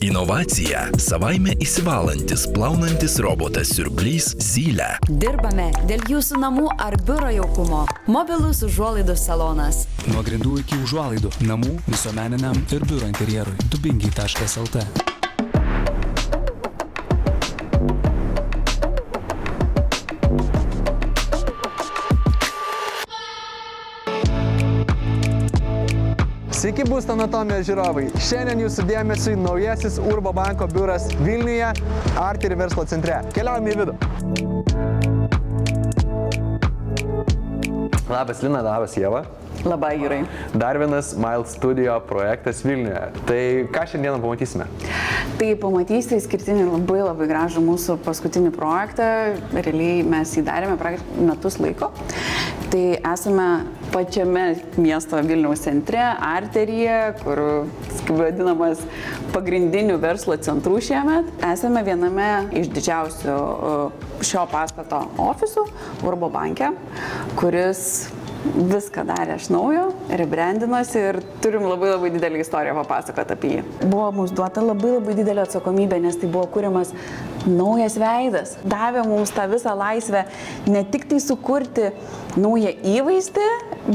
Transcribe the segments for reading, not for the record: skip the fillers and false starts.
Inovacija – savaime įsivalantis, plaunantis robotas siurblys Zylė. Dirbame dėl jūsų namų ar biuro jaukumo. Mobilus užuolaidų salonas. Nuo grindų iki užuolaidų, namų, visuomeniniam ir biuro interjerui. Dubingiai.lt. Sveiki, būsto anatomijos žiūrovai. Šiandien jūsų dėmesiui naujasis Urbo banko biuras Vilniuje, Artery verslo centre. Keliaujame į vidų. Labas Lina, labas Ieva. Labai gerai. Dar vienas Mild Studio projektas Vilniuje. Tai ką šiandieną pamatysime? Tai pamatysite išskirtinį labai gražų mūsų paskutinį projektą. Realiai mes jį darėme metus laiko. Tai esame pačiame miesto Vilniaus centre, Arteryje, kur, kaip vadinamas, pagrindinių verslo centrų šiemet. Esame viename iš didžiausių šio pastato ofisų, Urbo banke, kuris viską darė iš naujo, rebrandinosi ir turim labai didelį istoriją papasakoti apie jį. Buvo mums duota labai didelė atsakomybė, nes tai buvo kuriamas naujas veidas. Davė mums tą visą laisvę ne tik tai sukurti naują įvaizdį,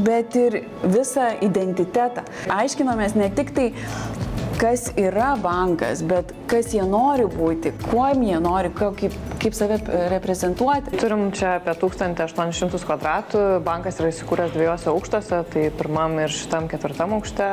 bet ir visą identitetą. Aiškinomės ne tik tai, kas yra bankas, bet kas jie nori būti, kuo jie nori, kaip save reprezentuoti. Turim čia apie 1800 kvadratų, bankas yra įsikūręs dviejose aukštuose, tai pirmam ir šitam ketvirtam aukšte.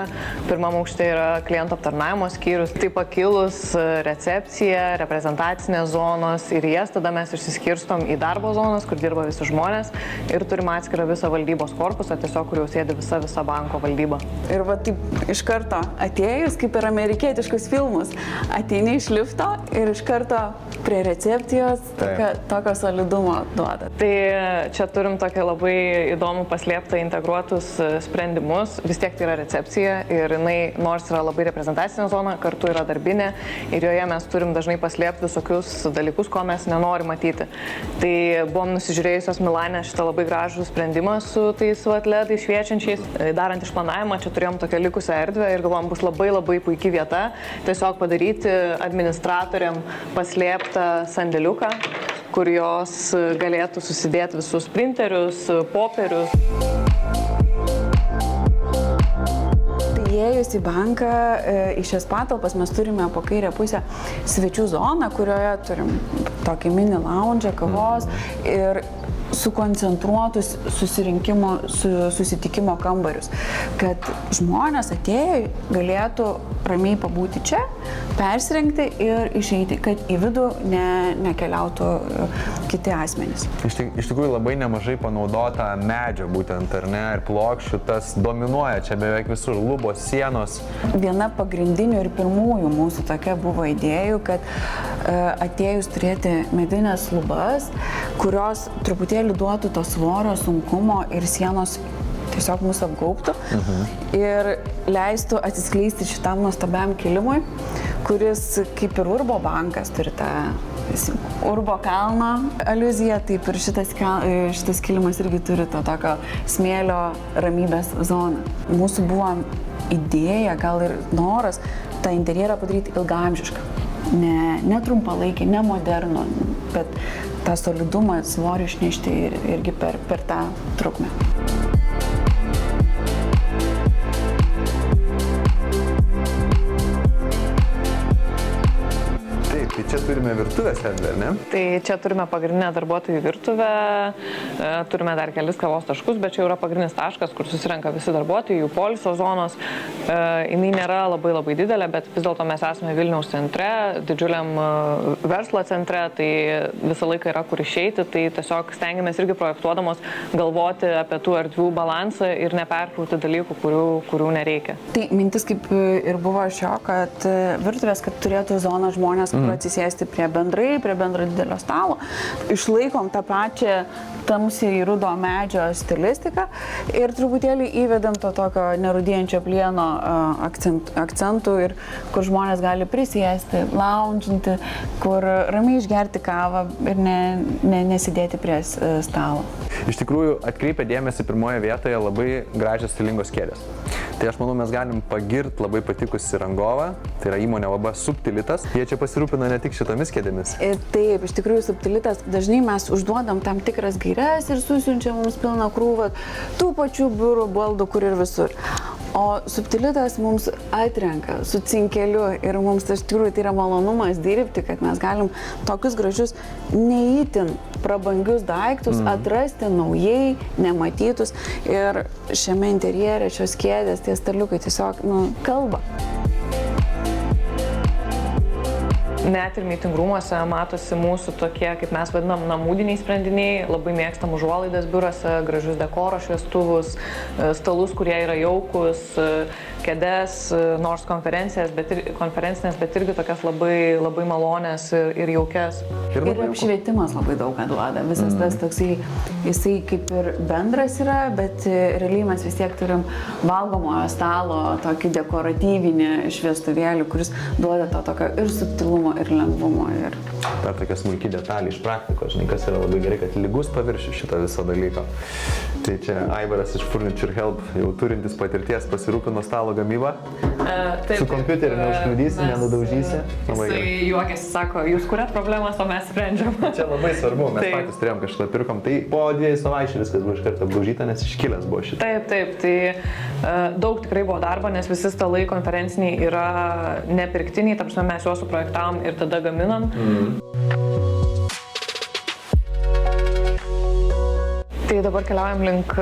Pirmam aukšte yra klientų aptarnavimo skyrius, tai pakilus recepcija, reprezentacinės zonos ir jas tada mes išsiskirstom į darbo zonas, kur dirba visi žmonės ir turim atskirą visą valdybos korpusą, tiesiog kur jau sėdi visa banko valdyba. Ir va taip iš karto atėjus, kaip ir amerikietiškus filmus, ateini iš lifto ir iš karto prie recepcijos tokio solidumo duoda. Tai čia turim tokią labai įdomų paslėptą integruotus sprendimus. Vis tiek tai yra recepcija ir jinai nors yra labai reprezentacinė zona, kartu yra darbinė ir joje mes turim dažnai paslėpti visokius dalykus, ko mes nenorim matyti. Tai buvom nusižiūrėjusios Milane šitą labai gražų sprendimą su tais ledais šviečiančiais. Darant išplanavimą, čia turėjom tokią likusią erdvę ir galvom, bus labai puikia vieta tiesiog padaryti administratoriam paslėptą sandėliuką, kur jos galėtų susidėti visus printerius, popierius. Įėjus į banką, į šias patalpas mes turime po kairę pusę svečių zoną, kurioje turim tokį mini lounge, kavos ir sukoncentruotus susitikimo kambarius, kad žmonės atėję galėtų ramiai pabūti čia, persirengti ir išeiti, kad į vidų nekeliautų kiti asmenys. Iš tikrųjų labai nemažai panaudota medžio būtent, ar ne, ir plokščių, tas dominuoja čia beveik visur, lubos, sienos. Viena pagrindinių ir pirmųjų mūsų tokia buvo idėjų, kad atėjus turėti medinės lubas, kurios truputėlį duotų to svorio, sunkumo ir sienos tiesiog mūsų apgaubtų ir leistų atsiskleisti šitam nuostabiam kilimui, kuris kaip ir Urbo bankas turi tą Urbo kalno aliuziją, taip ir šitas kilimas irgi turi to tokio smėlio ramybės zoną. Mūsų buvo idėja, gal ir noras tą interjerą padaryti ilgaamžišką. Ne trumpalaikį, ne modernų, bet tą solidumą, svorį išnešti irgi per tą trukmę. Tai čia turime virtuvės erdvę, ne? Tai čia turime pagrindinę darbuotojų virtuvę, turime dar kelis kavos taškus, bet čia yra pagrindinis taškas, kur susirenka visi darbuotojai, jų poilsio zonos. Jinai nėra labai didelė, bet vis dėlto mes esame Vilniaus centre, didžiuliam verslo centre, tai visą laiką yra kur išeiti, tai tiesiog stengiamės irgi projektuodamos galvoti apie tų erdvių balansą ir neperkrauti dalykų, kurių nereikia. Tai mintis kaip ir buvo šio, kad virtuvės, kad turėtų zoną žmonės, kur atsisėsti prie bendro didelio stalo. Išlaikom tą pačią tamsiai rudo medžio stilistiką ir truputėlį įvedam to tokio nerudėjančio plieno akcentų ir kur žmonės gali prisėsti, lounginti, kur ramiai išgerti kavą ir nesidėti prie stalo. Iš tikrųjų, atkreipia dėmesį pirmoje vietoje labai gražios stilingos kėdės. Tai aš manau, mes galim pagirti labai patikusi rangovą, tai yra įmonė UAB Subtilitas. Jie čia pasirūpina ne tik šitomis kėdėmis. Taip, iš tikrųjų Subtilitas, dažnai mes užduodam tam tikras gaires ir susiunčia mums pilną krūvą tų pačių biurų baldų, kur ir visur. O Subtilitas mums atrenka su cinkeliu ir mums iš tikrųjų tai yra malonumas dirbti, kad mes galim tokius gražius, neįtin prabangius daiktus atrasti naujai, nematytus. Ir šiame interjere šios kėdės, tie staliukai tiesiog, kalba. Net ir meeting rūmuose matosi mūsų tokie, kaip mes vadinam, namudiniai sprendiniai, labai mėgstam užuolaidas biurose, gražius dekoro šviestuvus, stalus, kurie yra jaukus, kėdes, nors konferencinės, bet irgi tokias labai, labai malonės ir jaukias. Ir apšvietimas labai daug ką duoda. Visas tas toksai, jisai kaip ir bendras yra, bet realiai mes vis tiek turim valgomojo stalo tokį dekoratyvinį šviestuvėlį, kuris duoda to tokio ir subtilumo, ir lengvumo. Dar tokia smulki detalė iš praktikos, žinai, kas yra labai gerai, kad lygus paviršius šito viso dalyko. Tai čia Aivaras iš Furniture Help, jau turintis patirties, pasirūpino stalo gamybą. Su kompiuteriu neužkliudysi, nenudaužysi. Jisai juokiasi, sako, jūs kuriat problemas, o mes sprendžiam. Čia labai svarbu, mes patys turėjom kažką pirkom, tai po 2 savaičių viskas buvo iš karto apdaužyta, nes iškilęs buvo šitą. Taip, tai daug tikrai buvo darbo, nes visi stalai konferenciniai yra nepirktiniai, ta prasme mes juos suprojektavom ir tada gaminam. Tai dabar keliaujam link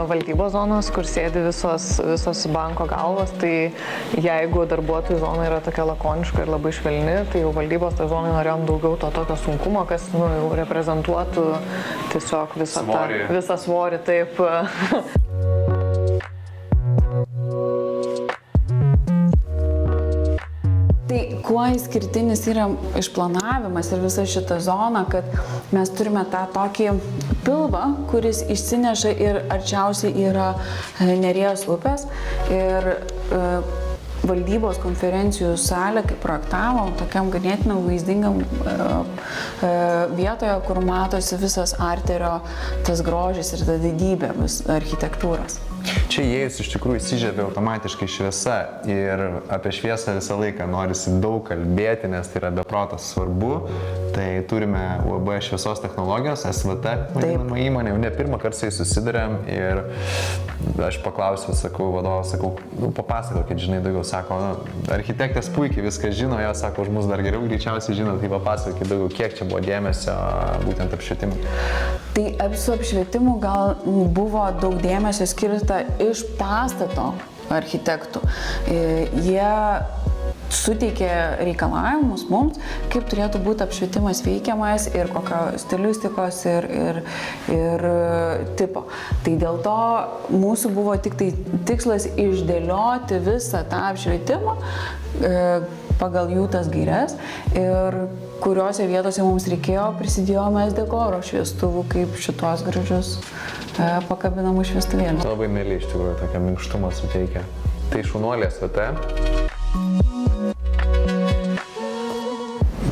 valdybos zonos, kur sėdi visos banko galvos. Tai jeigu darbuotojų zona yra tokia lakoniška ir labai švelni, tai jau valdybos tą zoną norėjom daugiau to tokio sunkumo, kas jau reprezentuotų tiesiog visą svorį. Taip. Tai kuo išskirtinis yra išplanavimas ir visa šita zona, kad mes turime tą tokį pilvą, kuris išsineša ir arčiausiai yra Neries upės. Ir valdybos konferencijų salę, kaip projektavom, tokiam ganėtinai vaizdingam vietoje, kur matosi visas arterio tas grožis ir ta didybė architektūros. Čia įėjus iš tikrųjų įsižiebė automatiškai šviesa ir apie šviesą visą laiką norisi daug kalbėti, nes tai yra beprotas svarbu. Tai turime UAB šviesos technologijos, SVT vadinamą įmonę, jau ne pirmą kartą su jais susidurėm ir aš paklausiau, vadovas, papasakokit, žinai, daugiau, sako, architektės puikiai viską žino, jo sako, už mus dar geriau greičiausiai žino, tai papasakokit daugiau, kiek čia buvo dėmesio būtent apšvietimui. Tai su apšvietimu gal buvo daug dėmesio skirta iš pastato architektų. Jie suteikė reikalavimus mums, kaip turėtų būti apšvietimas veikiamas ir kokio stilistikos ir tipo. Tai dėl to mūsų buvo tik tai tikslas išdėlioti visą tą apšvietimą pagal jų tas gaires ir kuriuose vietose mums reikėjo, prisidėjome dekoro šviestuvų kaip šitos gražius pakabinamų šviestuvėlių. Labai mėly iš tikrųjų, tokia minkštumą suteikia. Tai šaunuolė SVT.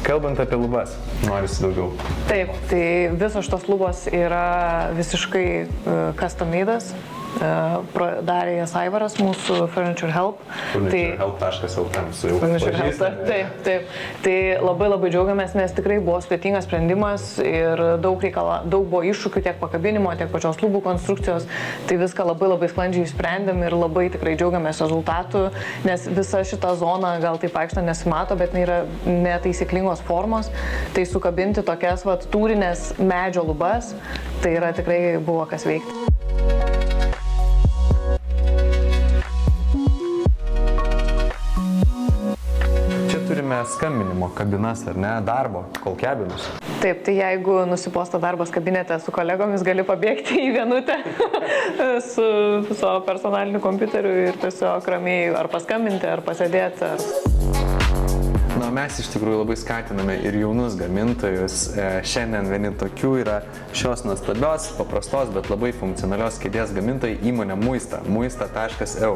Kalbant apie lubas, norisi daugiau. Taip, tai visos šitos lubos yra visiškai custom-made. Darė jas Aivaras, mūsų Furniture Help. Furniturehelp.lt su jau pažįstami. Taip. Tai labai džiaugiamės, nes tikrai buvo sudėtingas sprendimas ir daug buvo iššūkių tiek pakabinimo, tiek pačios lubų konstrukcijos. Tai viską labai sklandžiai išsprendėm ir labai tikrai džiaugiamės rezultatų, nes visa šita zona gal taip vaikštant nesimato, bet yra netaisyklingos formos. Tai sukabinti tokias tūrinės medžio lubas, tai yra tikrai buvo kas veikti. Skambinimo kabinas, ar ne, darbo, kol kabinus. Taip, tai jeigu nusiposta darbas kabinete su kolegomis, gali pabėgti į vienutę su savo personaliniu kompiuteriu ir tiesiog ramiai ar paskambinti, ar pasėdėti. Na, mes iš tikrųjų labai skatiname ir jaunus gamintojus. Šiandien vieni tokių yra šios nuostabios, paprastos, bet labai funkcionalios kėdės gamintojai įmonė Muista, muista.eu.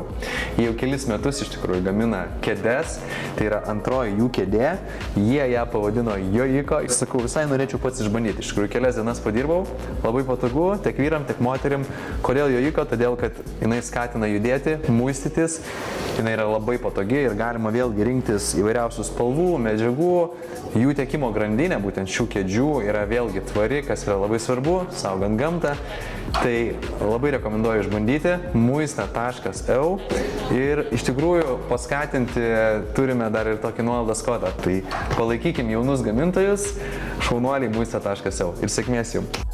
Jie jau kelis metus iš tikrųjų gamina kėdės, tai yra antroji jų kėdė, jie ją pavadino Jojiko. Aš sakau, visai norėčiau pats išbandyti, iš tikrųjų kelias dienas padirbau, labai patogu, tiek vyram, tiek moterim. Kodėl Jojiko? Todėl, kad jinai skatina judėti, muistytis, jinai yra labai patogi ir galima vėlgi rinktis įvairiausių spalvų, medžiagų, jų tiekimo grandinė, būtent šių kėdžių, yra vėlgi tvari, kas yra labai svarbu, saugant gamtą. Tai labai rekomenduoju išbandyti muista.eu ir iš tikrųjų paskatinti turime dar ir tokį nuolaidos kodą. Tai palaikykim jaunus gamintojus, šaunuoliai muista.eu ir sėkmės jums.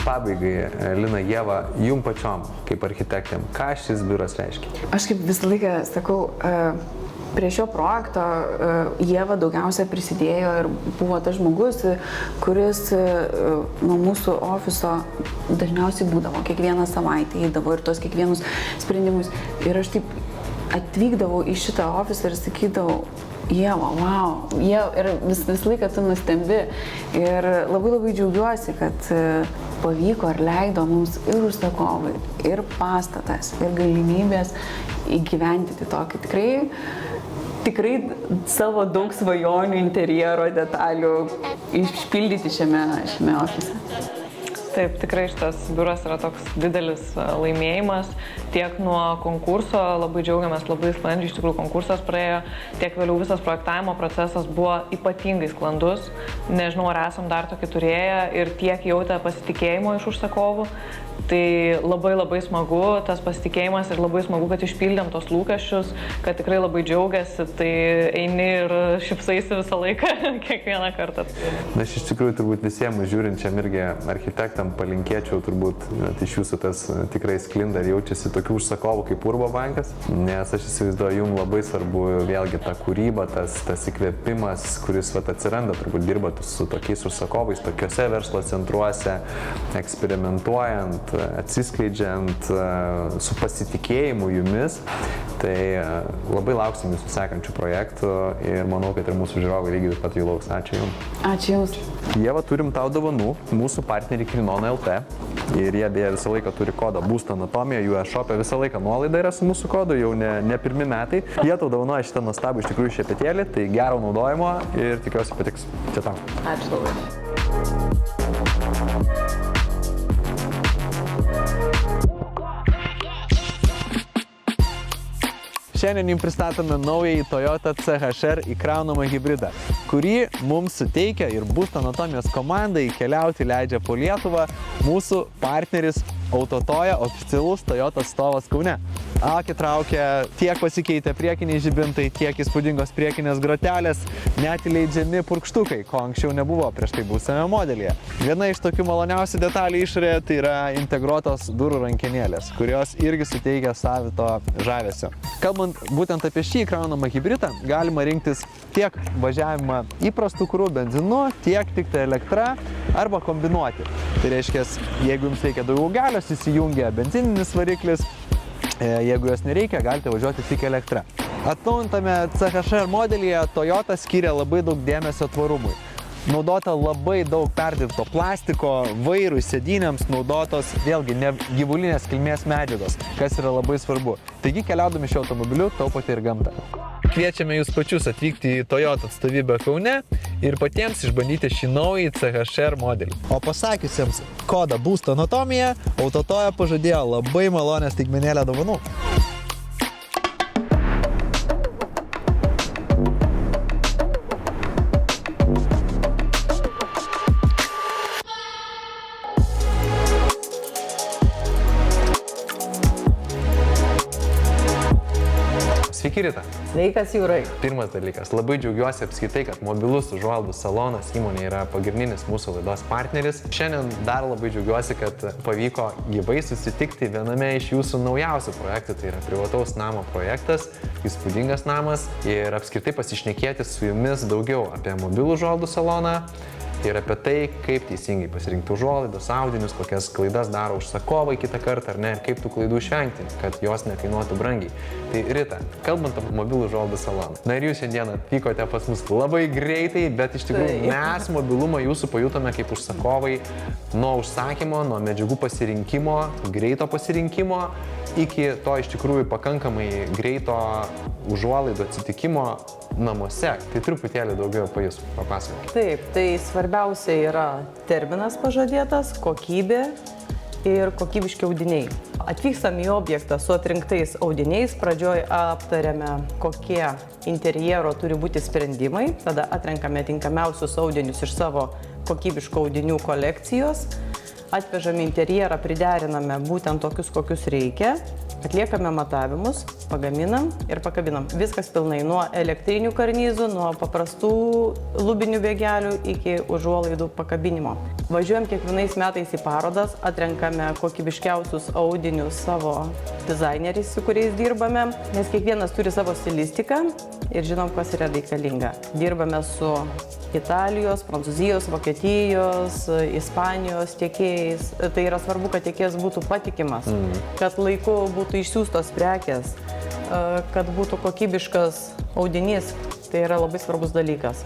Pabaigai, Lina, Ieva, jum pačiom, kaip architektėm, ką šis biuras reiškia? Aš kaip visą laiką sakau, prie šio projekto Ieva daugiausia prisidėjo ir buvo tas žmogus, kuris nuo mūsų ofiso dažniausiai būdavo, kiekvieną savaitę įdavo ir tos kiekvienus sprendimus. Ir aš taip atvykdavau į šitą ofisą ir sakydavau, Ieva, wow, ir visą laiką tu nustembi. Ir labai džiaugiuosi, kad pavyko ir leido mums ir užsakovai, ir pastatas, ir galimybės įgyvendinti tokį tikrai savo daug svajonių, interjero detalių išpildyti šiame ofise. Taip, tikrai šitas biuras yra toks didelis laimėjimas. Tiek nuo konkurso labai džiaugiamės, labai sklandžiai iš tikrųjų konkursas praėjo, tiek vėliau visas projektavimo procesas buvo ypatingai sklandus. Nežinau, ar esam dar tokį turėję ir tiek jautę pasitikėjimo iš užsakovų. Tai labai smagu tas pasitikėjimas ir labai smagu, kad išpildėm tos lūkesčius, kad tikrai labai džiaugiasi, tai eini ir šipsaisi visą laiką, kiekvieną kartą. Na, aš iš tikrųjų turbūt visiems žiūrinčiam irgi architektam palinkėčiau turbūt iš jūsų tas tikrai sklinda ir jaučiasi tokių užsakovų kaip Urbo bankas, nes aš įsivaizduoju, jums labai svarbu vėlgi ta kūryba, tas įkvėpimas, kuris atsiranda, turbūt dirbate su tokiais užsakovais, tokiuose verslo centruose, eksperimentuojant, atsiskleidžiant, su pasitikėjimu jumis. Tai labai lauksim jūsų sekančių projektų ir manau, kad ir mūsų žiūrovai lygiai taip pat jų lauks. Ačiū jums. Ačiū jums. Ieva, turim tau dovanų, mūsų partneriai Krinona LT ir jie beje visą laiką turi kodą Būsto anatomija, jų e-shop'e visą laiką nuolaida yra su mūsų kodu, jau ne pirmi metai. Jie tau dovanoja šitą nuostabų iš tikrųjų šepetėlį, tai gero naudojimo ir tikiuosi patiks. Čia tau. Ačiū labai. Šiandien jums pristatome naująjį Toyota CHR įkraunamą hibridą, kurį mums suteikia ir Būsto anatomijos komandai keliauti leidžia po Lietuvą mūsų partneris Autotoja, oficialus Toyota atstovas Kaune. Akį traukia, tiek pasikeitė priekiniai žibintai, tiek įspūdingos priekinės grotelės, net įleidžiami purkštukai, ko anksčiau nebuvo prieš tai buvusiame modelyje. Viena iš tokių maloniausių detalių išorėje tai yra integruotos durų rankenėlės, kurios irgi suteikia savito žavesio. Kalbant būtent apie šį įkraunamą hibridą, galima rinktis tiek važiavimą įprastų kurų benzinu, tiek tik tai elektra arba kombinuoti. Tai reiškia, jeigu jums reikia daugiau galios, įsijungia benzininis variklis, jeigu jos nereikia, galite važiuoti tik elektra. Atnaujintame CHR modelyje Toyota skiria labai daug dėmesio tvarumui. Naudota labai daug perdirbto plastiko, vairui, sėdynėms naudotos vėlgi ne gyvulinės kilmės medžiagos, kas yra labai svarbu. Taigi keliaudami šiuo automobiliu taupote ir gamtą. Kviečiame jūs pačius atvykti į Toyota atstovybę Kaune ir patiems išbandyti šį naują CHR modelį. O pasakiusiems kodą Būsto anatomija, Autotoja pažadėjo labai malonę staigmenėlę dovanų. Sveiki, Rita. Sveikas, Jūrai. Pirmas dalykas, labai džiaugiuosi apskritai, kad mobilus užuolaidų salonas įmonė yra pagrindinis mūsų laidos partneris. Šiandien dar labai džiaugiuosi, kad pavyko gyvai susitikti viename iš jūsų naujausių projektų, tai yra privataus namo projektas, įspūdingas namas ir apskritai pasišnekėti su jumis daugiau apie mobilų užuolaidų saloną, ir apie tai, kaip teisingai pasirinkti užuolaidas, audinius, kokias klaidas daro užsakovai kitą kartą, ar ne, ir kaip tų klaidų išvengti, kad jos nekainuotų brangiai. Tai Rita, kalbant apie mobilų užuolaidų saloną. Na ir jūs šiandien atvykote pas mus labai greitai, bet iš tikrųjų mes mobilumą jūsų pajutome kaip užsakovai nuo užsakymo, nuo medžiagų pasirinkimo, greito pasirinkimo, iki to iš tikrųjų pakankamai greito užuolaidų atsitikimo namuose. Tai truputėlį daugiau apie jūs papasakokite. Taip, tai svarbiausia yra terminas pažadėtas, kokybė ir kokybiški audiniai. Atvykstam į objektą su atrinktais audiniais, pradžioj aptariame, kokie interjero turi būti sprendimai, tada atrenkame tinkamiausius audinius iš savo kokybiškų audinių kolekcijos, atvežame interjerą, prideriname būtent tokius, kokius reikia, atliekame matavimus, pagaminam ir pakabinam. Viskas pilnai, nuo elektrinių karnizų, nuo paprastų lubinių bėgelių iki užuolaidų pakabinimo. Važiuojam kiekvienais metais į parodas, atrenkame kokybiškiausius audinius savo dizaineriais, su kuriais dirbame, nes kiekvienas turi savo stilistiką ir žinom, kas yra reikalinga. Dirbame su Italijos, Prancūzijos, Vokietijos, Ispanijos tiekėjais. Tai yra svarbu, kad tiekėjas būtų patikimas, kad laiku būtų išsiųstos prekės, kad būtų kokybiškas audinys. Tai yra labai svarbus dalykas.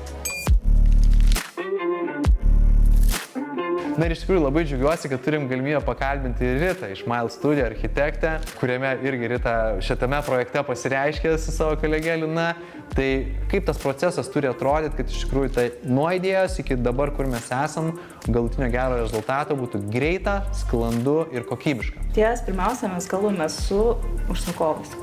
Na ir iš tikrųjų labai džiaugiuosi, kad turim galimybę pakalbinti Ritą iš Mile Studio, architektę, kuriame irgi Rita šitame projekte pasireiškė su savo kolegė Lina. Tai kaip tas procesas turi atrodyti, kad iš tikrųjų tai nuo idėjos iki dabar, kur mes esam, galutinio gero rezultato būtų greita, sklandu ir kokybiška. Ties pirmiausia, mes kalbame su užsakovais,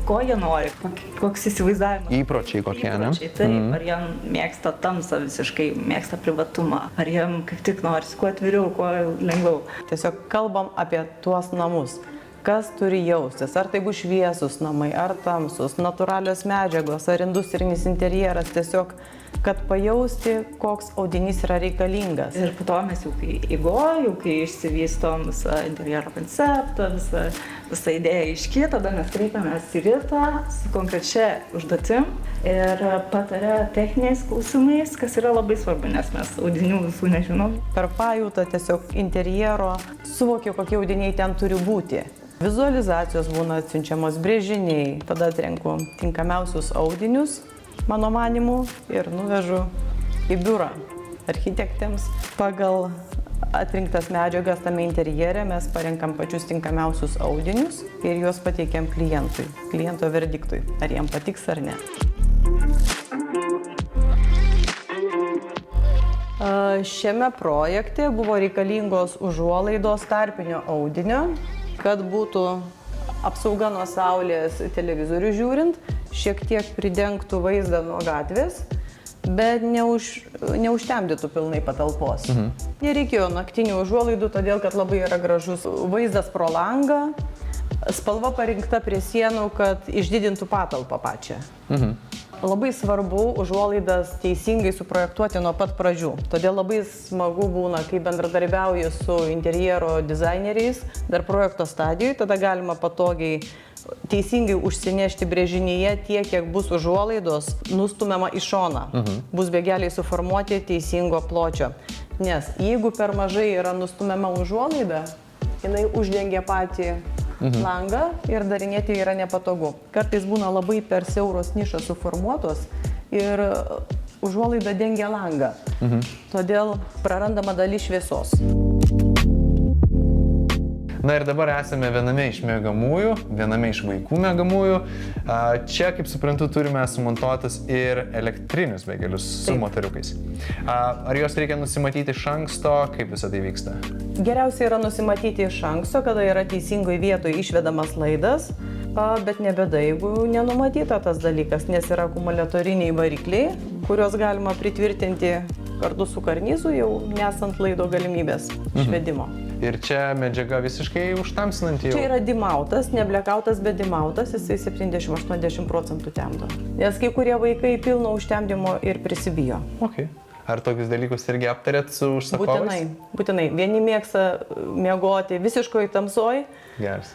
ko jie nori, koks įsivaizdavimas. Įpročiai kokie, ne? Taip, ar jie mėgsta tamsą visiškai, mėgsta privatumą, ar jie kaip tik nori kuo atviriau, kuo lengviau. Tiesiog kalbam apie tuos namus. Kas turi jaustis, ar tai bus šviesus namai, ar tamsus, natūralios medžiagos, ar industrinis interjeras, tiesiog, kad pajausti, koks audinys yra reikalingas. Ir po to mes jau kai išsivystom visą interjero konceptą, visą idėją iškytą, tada mes kreipiamės į Ritą su konkrečia užduotim ir pataria techniniais klausimais, kas yra labai svarbu, nes mes audinių visų nežinom. Per pajūtą tiesiog interjero suvokiu, kokie audiniai ten turi būti. Vizualizacijos būna atsiunčiamos brėžiniai, tada atrenku tinkamiausius audinius, mano manimu, ir nuvežu į biurą architektėms. Pagal atrinktas medžiagas tame interjere mes parenkam pačius tinkamiausius audinius ir juos pateikiam klientui, kliento verdiktui, ar jam patiks ar ne. Šiame projekte buvo reikalingos užuolaidos tarpinio audinio, kad būtų apsauga nuo saulės televizorių žiūrint, šiek tiek pridengtų vaizdą nuo gatvės, bet neužtemdytų pilnai patalpos. Nereikėjo naktinių užuolaidų, todėl kad labai yra gražus vaizdas pro langą, spalva parinkta prie sienų, kad išdidintų patalpą pačią. Labai svarbu užuolaidas teisingai suprojektuoti nuo pat pradžių. Todėl labai smagu būna, kai bendradarbiauju su interjero dizaineriais dar projekto stadijoje, tada galima patogiai teisingai užsinešti brėžinyje tiek, kiek bus užuolaidos nustumiama į šoną. Bus bėgeliai suformuoti teisingo pločio. Nes jeigu per mažai yra nustumiama užuolaida, jinai uždengia patį langą ir darinėti yra nepatogu. Kartais būna labai per siauros nišos suformuotos ir užuolaida dengia langą. Todėl prarandama dalis šviesos. Na ir dabar esame viename iš miegamųjų, viename iš vaikų miegamųjų. Čia, kaip suprantu, turime sumontuotus ir elektrinius bėgelius su motoriukais. Ar juos reikia nusimatyti iš anksto, kaip visą tai vyksta? Geriausia yra nusimatyti iš anksto, kada yra teisingoje vietoje išvedamas laidas, bet ne bėda, jeigu nenumatyta tas dalykas, nes yra akumuliatoriniai varikliai, kuriuos galima pritvirtinti kartu su karnizu, jau nesant laido galimybės išvedimo. Ir čia medžiaga visiškai užtamsinanti jau? Čia yra dimautas, ne blekautas, bet dimautas, jisai 70-80% temdo. Nes kai kurie vaikai pilno užtemdymo ir prisibijo. Okay. Ar tokius dalykus irgi aptarėt su užsakovais? Būtinai. Vieni mėgsta miegoti visiškai tamsoj, Geras.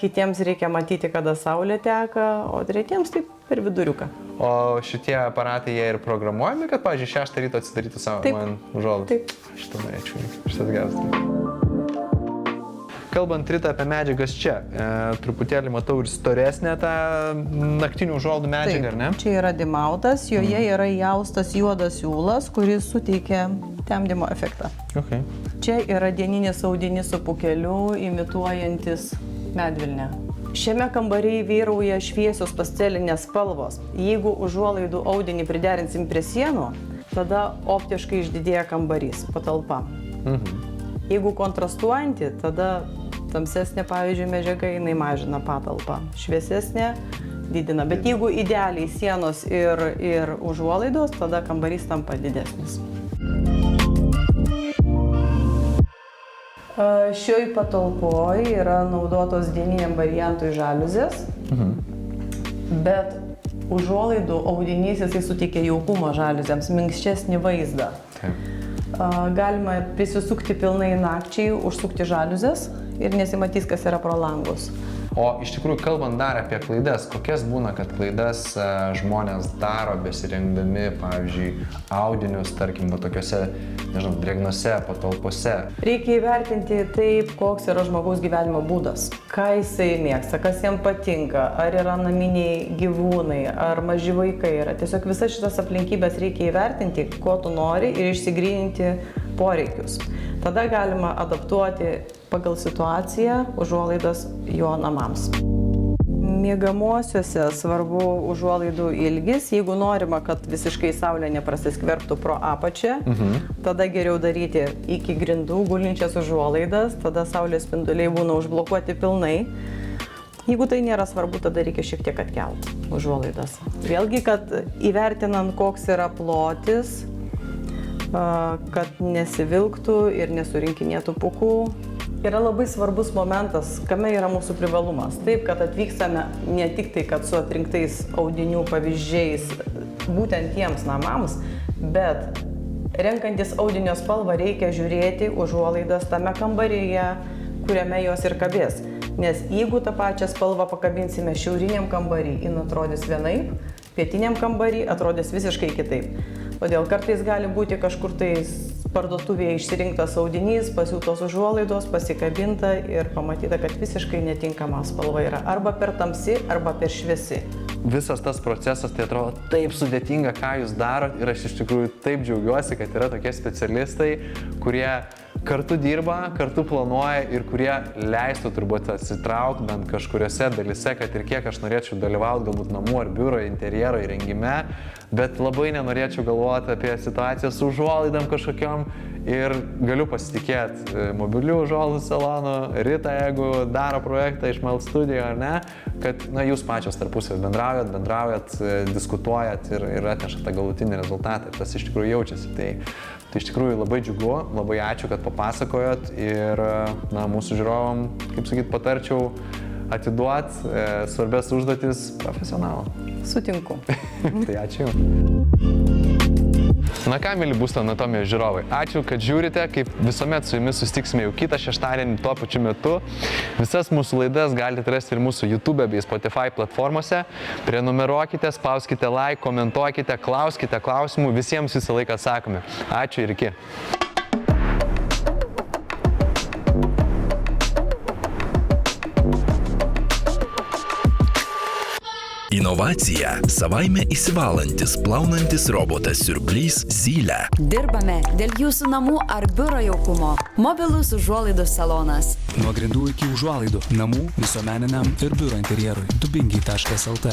Kitiems reikia matyti, kada saulė teka, o tretiems taip per viduriuką. O šitie aparatai, jie ir programuojami, kad, pavyzdžiui, 6 ryto atsidarytų savo Taip. man užuolaidą? Taip. Šitą norėčiau. Šitas geras. Kalbant, Rita, apie medžiagas čia, truputėlį matau ir storesnę tą naktinių užuolaidų medžiagą, ar ne? Čia yra dimautas, joje yra įaustas juodas siūlas, kuris suteikia temdymo efektą. Okay. Čia yra dieninis audinys su pūkeliu, imituojantis medvilnę. Šiame kambaryje vyrauja šviesios pastelinės spalvos. Jeigu užuolaidų audinį priderinsim prie sienų, tada optiškai išdidėja kambarys, patalpa. Jeigu kontrastuojanti, tada tamsesnė, pavyzdžiui, medžiaga, jinai mažina patalpą. Šviesesnė didina. Bet jeigu idealiai sienos ir užuolaidos, tada kambarys tampa didesnis. Šioj patalpoj yra naudotos dieniniam variantui žaliuzės, bet užuolaidų audinys jisai suteikia jaukumo žaliuzėms, minkštesnį vaizdą. Taip. Galima prisisukti pilnai nakčiai, užsukti žaliuzės ir nesimatys, kas yra pro langus. O iš tikrųjų, kalbant dar apie klaidas, kokias būna, kad klaidas žmonės daro besirengdami, pavyzdžiui, audinius, tarkim, tokiuose, nežinau, drėgnose patalpose? Reikia įvertinti taip, koks yra žmogaus gyvenimo būdas. Ką jisai mėgsta, kas jam patinka, ar yra naminiai gyvūnai, ar maži vaikai yra. Tiesiog visas šitas aplinkybės reikia įvertinti, ko tu nori ir išsigryninti poreikius. Tada galima adaptuoti pagal situaciją užuolaidas jo namams. Miegamuosiuose svarbu užuolaidų ilgis. Jeigu norima, kad visiškai saulė neprasiskverbtų pro apačią, tada geriau daryti iki grindų gulinčias užuolaidas, tada saulės spinduliai būna užblokuoti pilnai. Jeigu tai nėra svarbu, tada reikia šiek tiek atkelti užuolaidas. Vėlgi, kad įvertinant, koks yra plotis, kad nesivilktų ir nesurinkinėtų pūkų. Yra labai svarbus momentas, kame yra mūsų privalumas. Taip, kad atvykstame ne tik tai, kad su atrinktais audinių pavyzdžiais būtent tiems namams, bet renkantis audinio spalvą reikia žiūrėti užuolaidas tame kambaryje, kuriame jos ir kabės. Nes jeigu tą pačią spalvą pakabinsime šiauriniam kambarį, jin atrodys vienaip, pietiniam kambarį atrodys visiškai kitaip. Todėl kartais gali būti kažkur tai parduotuvėje išsirinktas audinys, pasiūtos užuolaidos, pasikabinta ir pamatyta, kad visiškai netinkama spalva yra arba per tamsi, arba per šviesi. Visas tas procesas tai atrodo taip sudėtinga, ką jūs darot, ir aš iš tikrųjų taip džiaugiuosi, kad yra tokie specialistai, kurie kartu dirba, kartu planuoja ir kurie leistų turbūt atsitraukti bent kažkuriuose dalyse, kad ir kiek aš norėčiau dalyvauti galbūt namų ar biuro, interjero įrengime, bet labai nenorėčiau galvoti apie situaciją su užuolaidom kažkokiom ir galiu pasitikėti mobilių užuolaidų salonu, Rita, jeigu daro projektą iš Melt Studio ar ne, kad jūs pačios tarpusavį bendraujat, diskutuojat ir atnešat tą galutinį rezultatą ir tas iš tikrųjų jaučiasi. Tai iš tikrųjų labai džiugu, labai ačiū, kad papasakojot ir mūsų žiūrovom, kaip sakyt, patarčiau atiduoti svarbias užduotis profesionalam. Sutinku. Tai ačiū. Na ką, mėly Būsto anatomijos žiūrovai, ačiū, kad žiūrite, kaip visuomet su jumis susitiksime jau kitą šeštadienį tuo pačiu metu. Visas mūsų laidas galite rasti ir mūsų YouTube bei Spotify platformose. Prenumeruokite, spauskite like, komentuokite, klauskite klausimų, visiems visą laiką atsakome. Ačiū ir iki. Inovacija – savaime įsivalantis, plaunantis robotas siurblys Zylė. Dirbame dėl jūsų namų ar biuro jaukumo. Mobilus užuolaidų salonas. Nuo grindų iki užuolaidų, namų, visuomeniniam ir biuro interjerui. Dubingiai.lt